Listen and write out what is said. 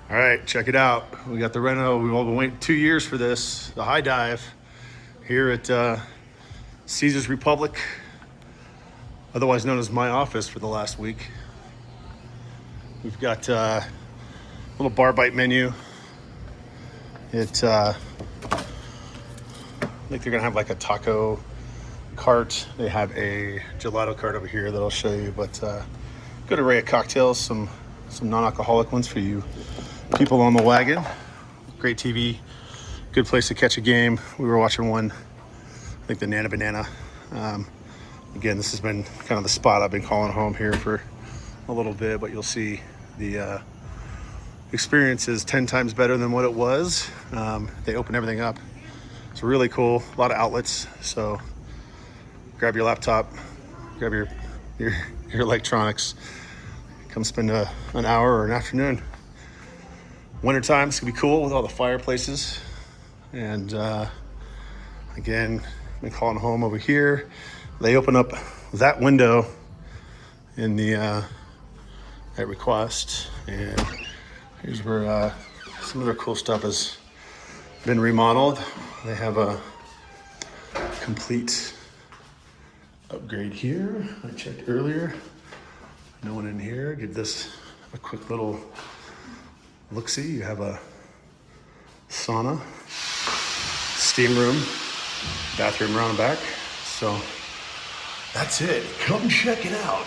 All right, check it out. We got the reno. We've all been waiting 2 years for this. The high dive here at Caesars Republic, otherwise known as my office for the last week. We've got a little bar bite menu. I think they're gonna have like a taco cart. They have a gelato cart over here that I'll show you, but good array of cocktails, some non-alcoholic ones for you people on the wagon. Great TV, good place to catch a game. We were watching one, I think the Nana Banana. Again, this has been kind of the spot I've been calling home here for a little bit, but you'll see the experience is 10 times better than what it was. They open everything up. It's really cool, a lot of outlets. So grab your laptop, grab your electronics, come spend an hour or an afternoon. Wintertime, it's gonna be cool with all the fireplaces. And again, been calling home over here. They open up that window in the at request, and here's where some of their cool stuff has been remodeled. They have a complete upgrade here. I checked earlier, no one in here. Give this a quick little look-see. You have a sauna, steam room, bathroom around the back. So that's it. Come check it out.